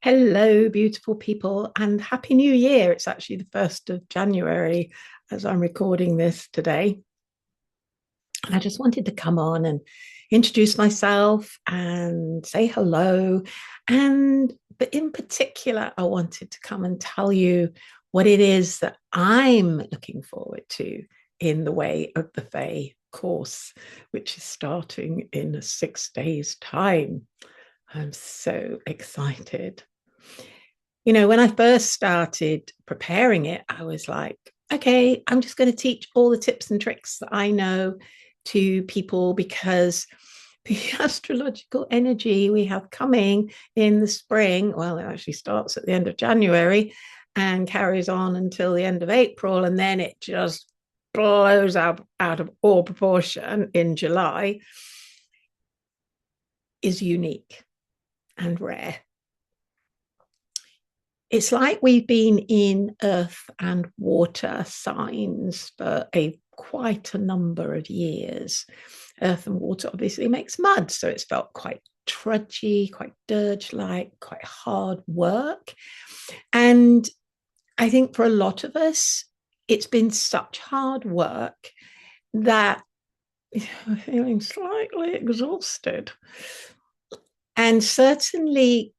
Hello, beautiful people, and Happy New Year. It's actually the 1st of January as I'm recording this today. And I just wanted to come on and introduce myself and say hello. But in particular, I wanted to come and tell you what it is that I'm looking forward to in the Way of the Fae course, which is starting in 6 days' time. I'm so excited. When I first started preparing it, I was like, okay, I'm just going to teach all the tips and tricks that I know to people because the astrological energy we have coming in the spring, well, it actually starts at the end of January and carries on until the end of April. And then it just blows out of all proportion in July, is unique and rare. It's like we've been in earth and water signs for quite a number of years. Earth and water obviously makes mud, so it's felt quite trudgy, quite dirge-like, quite hard work. And I think for a lot of us, it's been such hard work that we're feeling slightly exhausted. And certainly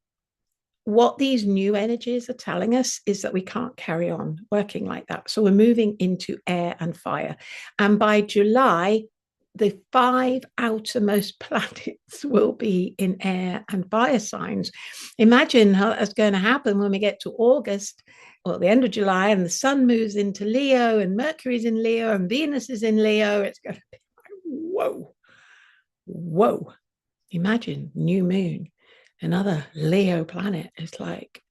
what these new energies are telling us is that we can't carry on working like that. So we're moving into air and fire. And by July, the 5 outermost planets will be in air and fire signs. Imagine how that's going to happen when we get to August, or the end of July, and the sun moves into Leo, and Mercury's in Leo, and Venus is in Leo. It's going to be like, whoa, whoa. Imagine new moon, another Leo planet. It's like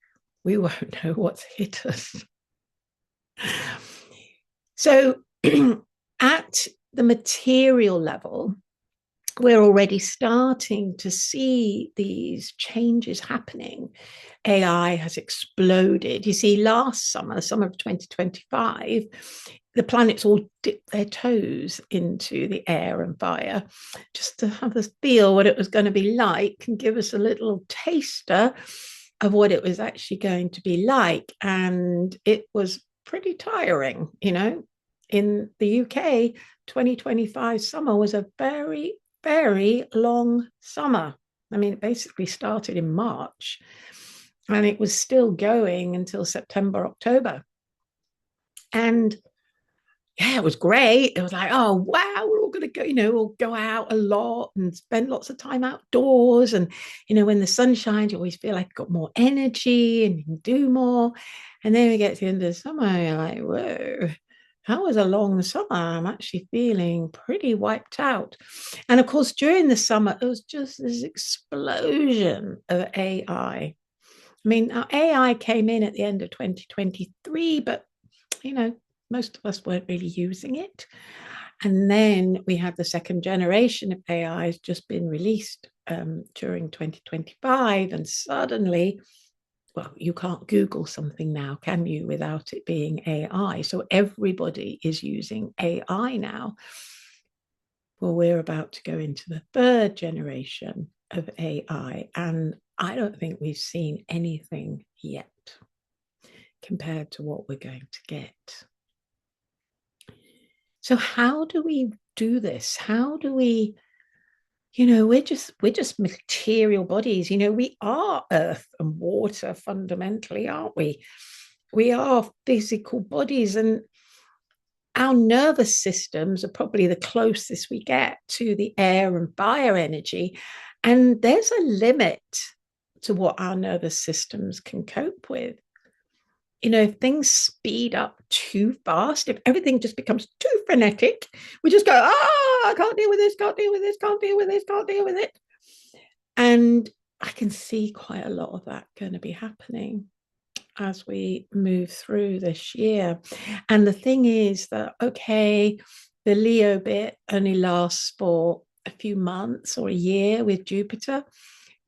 we won't know what's hit us. So at the material level, we're already starting to see these changes happening. AI has exploded. You see, last summer, summer of 2025, the planets all dipped their toes into the air and fire just to have us feel what it was going to be like and give us a little taster of what it was actually going to be like. And it was pretty tiring. In the UK, 2025 summer was a very, very long summer. I mean, it basically started in March and it was still going until September, October. And yeah, it was great. It was like, oh wow, we're all gonna go, we'll go out a lot and spend lots of time outdoors. And when the sun shines, you always feel like you've got more energy and you can do more. And then we get to the end of the summer, you're like, whoa, that was a long summer. I'm actually feeling pretty wiped out. And of course, during the summer, it was just this explosion of AI. I mean, our AI came in at the end of 2023, but most of us weren't really using it. And then we had the second generation of AI has just been released during 2025. And suddenly, well, you can't Google something now, can you, without it being AI? So everybody is using AI now. Well, we're about to go into the third generation of AI. And I don't think we've seen anything yet compared to what we're going to get. So how do we do this? How do we, we're just material bodies. We are earth and water fundamentally, aren't we? We are physical bodies, and our nervous systems are probably the closest we get to the air and fire energy. And there's a limit to what our nervous systems can cope with. If things speed up too fast, if everything just becomes too frenetic, we just go, I can't deal with this, can't deal with this, can't deal with this, can't deal with it. And I can see quite a lot of that going to be happening as we move through this year. And the thing is that, okay, the Leo bit only lasts for a few months or a year with Jupiter,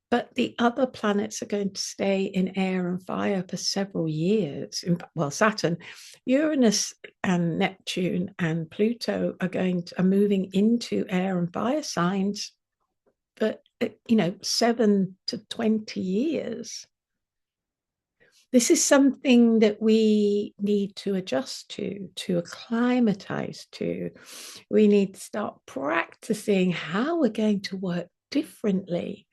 but the other planets are going to stay in air and fire for several years. Well, Saturn, Uranus, and Neptune and Pluto are moving into air and fire signs for 7 to 20 years. This is something that we need to adjust to acclimatize to. We need to start practicing how we're going to work differently,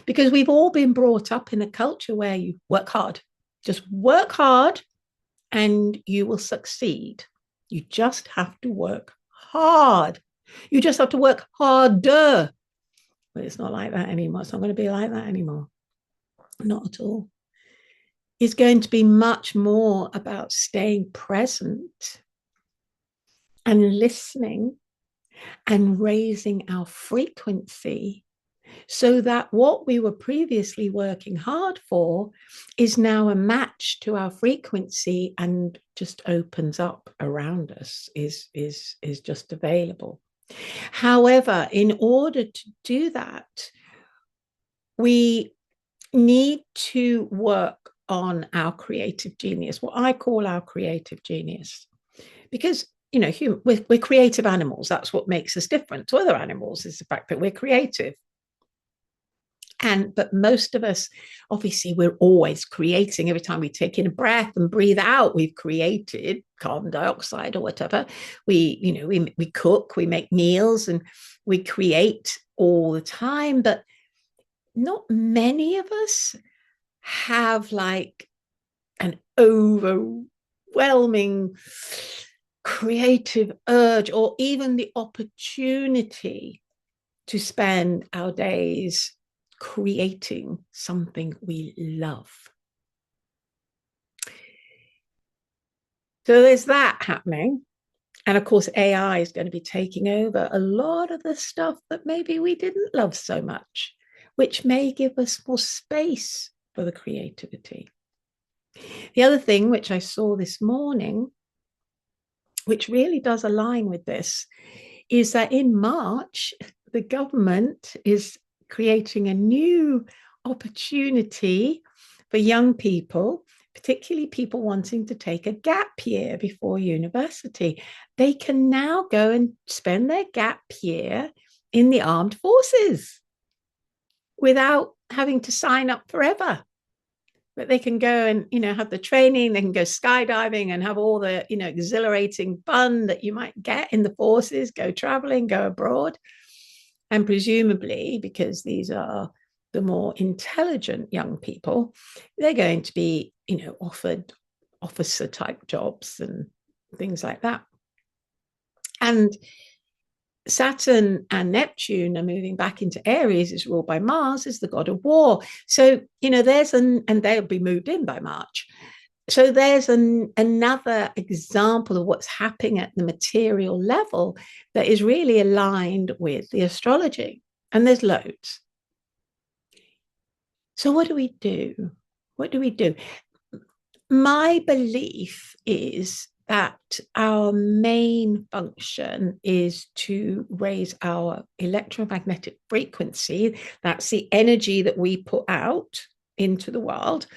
because we've all been brought up in a culture where you work hard, just work hard and you will succeed. You just have to work hard. You just have to work harder. But it's not like that anymore. It's not going to be like that anymore. Not at all. It's going to be much more about staying present and listening and raising our frequency, so that what we were previously working hard for is now a match to our frequency and just opens up around us, is just available. However, in order to do that, we need to work on our creative genius, what I call our creative genius, because we're creative animals. That's what makes us different to other animals, is the fact that we're creative. But most of us, obviously, we're always creating. Every time we take in a breath and breathe out, we've created carbon dioxide or whatever. We cook, we make meals, and we create all the time. But not many of us have like an overwhelming creative urge, or even the opportunity to spend our days creating something we love. So there's that happening. And of course, AI is going to be taking over a lot of the stuff that maybe we didn't love so much, which may give us more space for the creativity. The other thing which I saw this morning, which really does align with this, is that in March, the government is creating a new opportunity for young people, particularly people wanting to take a gap year before university. They can now go and spend their gap year in the armed forces without having to sign up forever. But they can go and have the training, they can go skydiving and have all the exhilarating fun that you might get in the forces, go traveling, go abroad. And presumably, because these are the more intelligent young people, they're going to be offered officer type jobs and things like that. And Saturn and Neptune are moving back into Aries, is ruled by Mars, is the god of war. So, and they'll be moved in by March. So there's another example of what's happening at the material level that is really aligned with the astrology. And there's loads. So what do we do? What do we do? My belief is that our main function is to raise our electromagnetic frequency. That's the energy that we put out into the world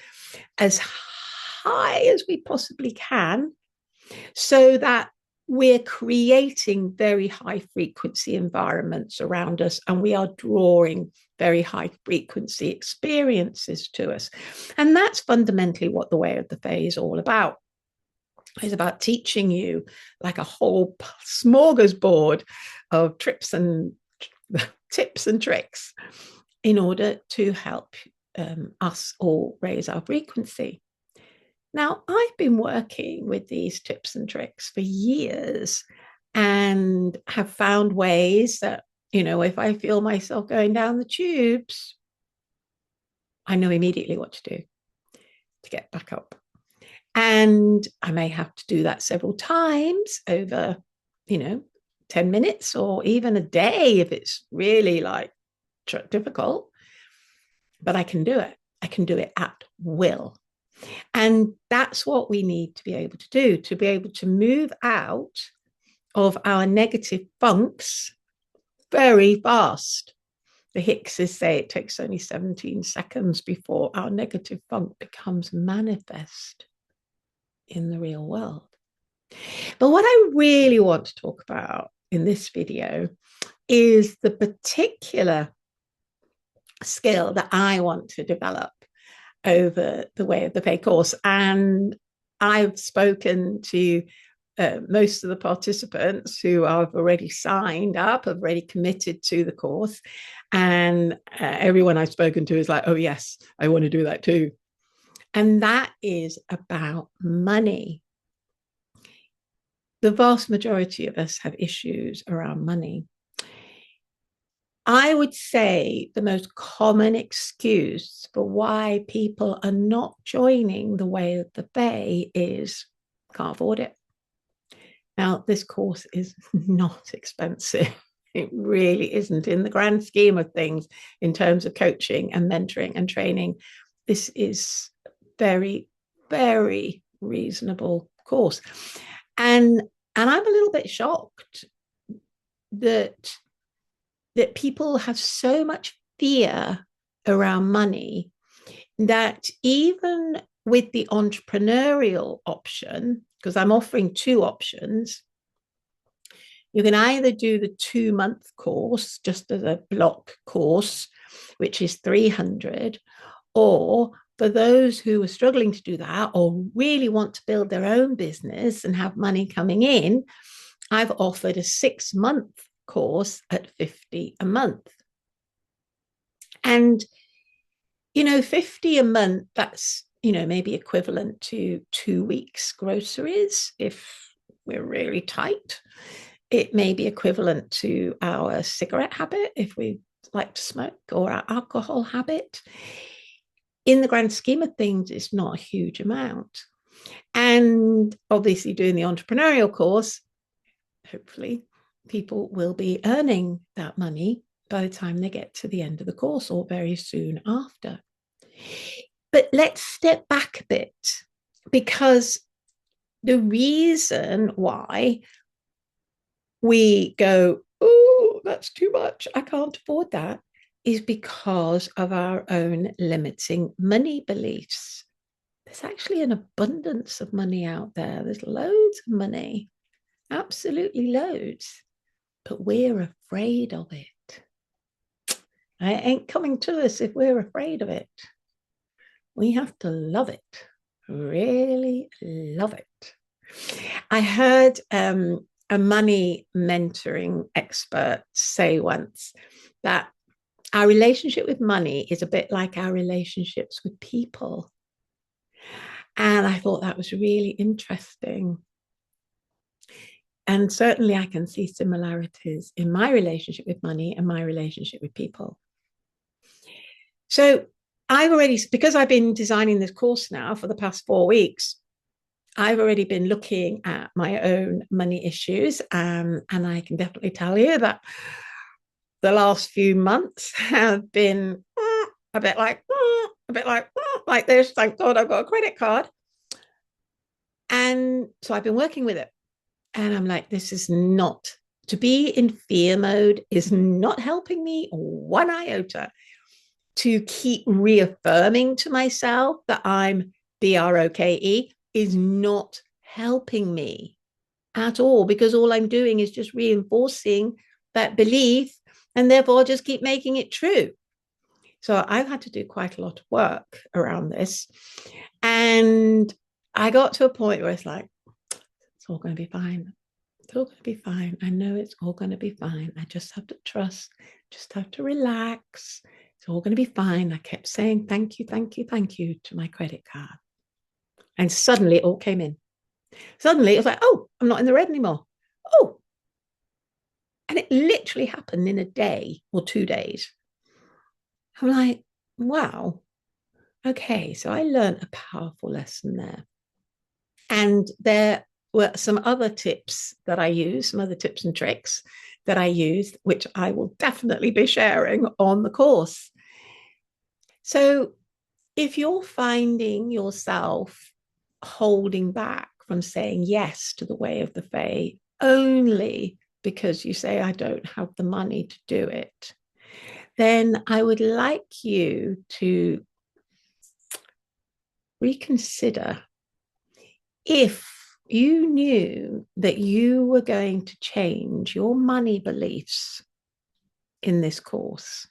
as high as we possibly can, so that we're creating very high frequency environments around us, and we are drawing very high frequency experiences to us. And that's fundamentally what the Way of the Fae is all about. It's about teaching you like a whole smorgasbord of tips and tricks in order to help us all raise our frequency. Now, I've been working with these tips and tricks for years and have found ways that, if I feel myself going down the tubes, I know immediately what to do to get back up. And I may have to do that several times over, 10 minutes or even a day if it's really like difficult. But I can do it. I can do it at will. And that's what we need to be able to move out of our negative funks very fast. The Hickses say it takes only 17 seconds before our negative funk becomes manifest in the real world. But what I really want to talk about in this video is the particular skill that I want to develop. over the Way of the Fae course. And I've spoken to most of the participants who have already signed up, have already committed to the course. And everyone I've spoken to is like, oh, yes, I want to do that too. And that is about money. The vast majority of us have issues around money. I would say the most common excuse for why people are not joining the Way of the Fae is can't afford it. Now, this course is not expensive. It really isn't in the grand scheme of things in terms of coaching and mentoring and training. This is very, very reasonable course. And I'm a little bit shocked that people have so much fear around money that even with the entrepreneurial option, because I'm offering two options, you can either do the 2-month course just as a block course, which is 300, or for those who are struggling to do that or really want to build their own business and have money coming in, I've offered a 6-month course at $50 a month. And, 50 a month, that's, maybe equivalent to 2 weeks groceries if we're really tight. It may be equivalent to our cigarette habit if we like to smoke, or our alcohol habit. In the grand scheme of things, it's not a huge amount. And obviously doing the entrepreneurial course, hopefully people will be earning that money by the time they get to the end of the course or very soon after. But let's step back a bit, because the reason why we go, oh, that's too much, I can't afford that, is because of our own limiting money beliefs. There's actually an abundance of money out there. There's loads of money, absolutely loads, but we're afraid of it. It ain't coming to us if we're afraid of it. We have to love it, really love it. I heard a money mentoring expert say once that our relationship with money is a bit like our relationships with people. And I thought that was really interesting. And certainly I can see similarities in my relationship with money and my relationship with people. So because I've been designing this course now for the past 4 weeks, I've already been looking at my own money issues. And I can definitely tell you that the last few months have been a bit like this. Thank God I've got a credit card. And so I've been working with it. And I'm like, this is not, to be in fear mode is not helping me one iota. To keep reaffirming to myself that I'm BROKE is not helping me at all, because all I'm doing is just reinforcing that belief and therefore just keep making it true. So I've had to do quite a lot of work around this. And I got to a point where it's like, it's all going to be fine. It's all going to be fine. I know it's all going to be fine. I just have to trust, just have to relax. It's all going to be fine. I kept saying, thank you, thank you, thank you to my credit card. And suddenly it all came in. Suddenly it was like, oh, I'm not in the red anymore. Oh. And it literally happened in a day or 2 days. I'm like, wow. Okay, so I learned a powerful lesson there. And there were some other tips that I use, some other tips and tricks that I used, which I will definitely be sharing on the course. So if you're finding yourself holding back from saying yes to the Way of the Fae only because you say, I don't have the money to do it, then I would like you to reconsider if you knew that you were going to change your money beliefs in this course,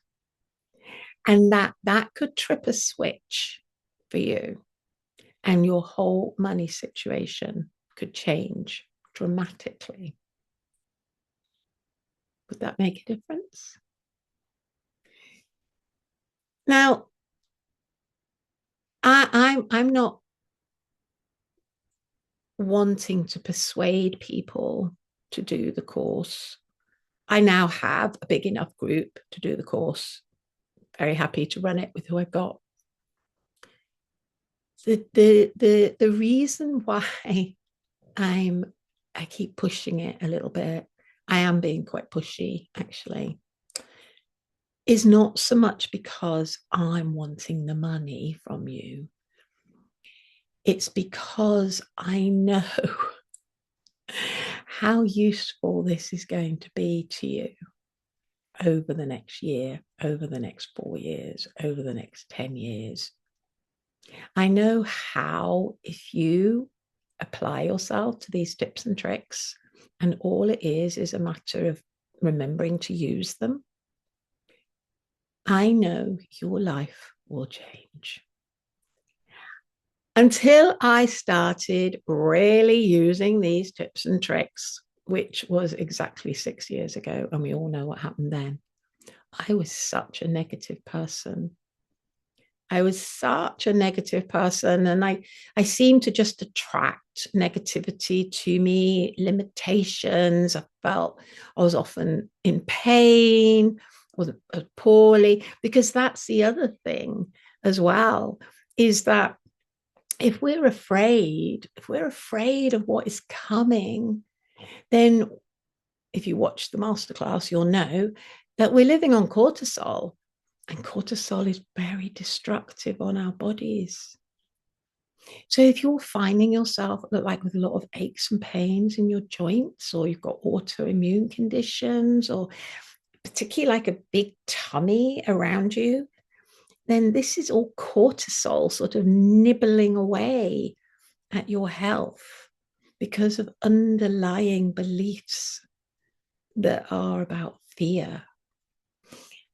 and that could trip a switch for you, and your whole money situation could change dramatically. Would that make a difference? Now, I'm not wanting to persuade people to do the course. I now have a big enough group to do the course. Very happy to run it with who I've got. The reason why I keep pushing it a little bit, I am being quite pushy actually, is not so much because I'm wanting the money from you. It's because I know how useful this is going to be to you over the next year, over the next 4 years, over the next 10 years. I know how, if you apply yourself to these tips and tricks, and all it is a matter of remembering to use them, I know your life will change. Until I started really using these tips and tricks, which was exactly 6 years ago, and we all know what happened then, I was such a negative person. I was such a negative person, and I seemed to just attract negativity to me, limitations. I felt I was often in pain, was poorly, because that's the other thing as well, is that if we're afraid of what is coming, then if you watch the masterclass, you'll know that we're living on cortisol. And cortisol is very destructive on our bodies. So if you're finding yourself like with a lot of aches and pains in your joints, or you've got autoimmune conditions, or particularly like a big tummy around you, then this is all cortisol sort of nibbling away at your health because of underlying beliefs that are about fear.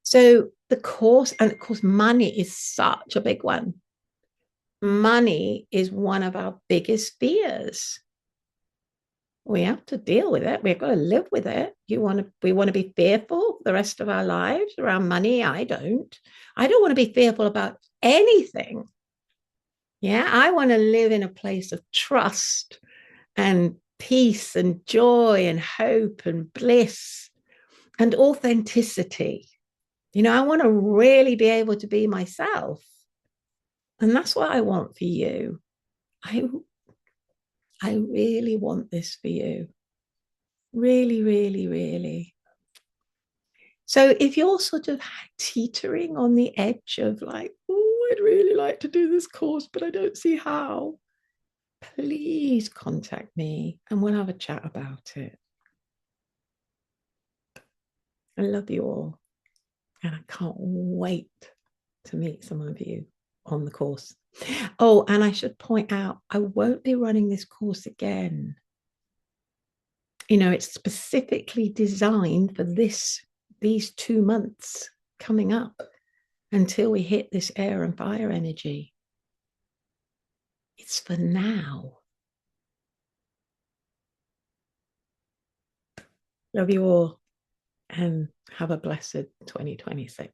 So the course, and of course, money is such a big one. Money is one of our biggest fears. We have to deal with it. We've got to live with it. We want to be fearful the rest of our lives around money. I don't want to be fearful about anything. Yeah, I want to live in a place of trust and peace and joy and hope and bliss and authenticity. I want to really be able to be myself. And that's what I want for you. I really want this for you. Really, really, really. So if you're sort of teetering on the edge of like, oh, I'd really like to do this course, but I don't see how, please contact me and we'll have a chat about it. I love you all. And I can't wait to meet some of you on the course. Oh, and I should point out, I won't be running this course again. It's specifically designed for these 2 months coming up until we hit this air and fire energy. It's for now. Love you all and have a blessed 2026.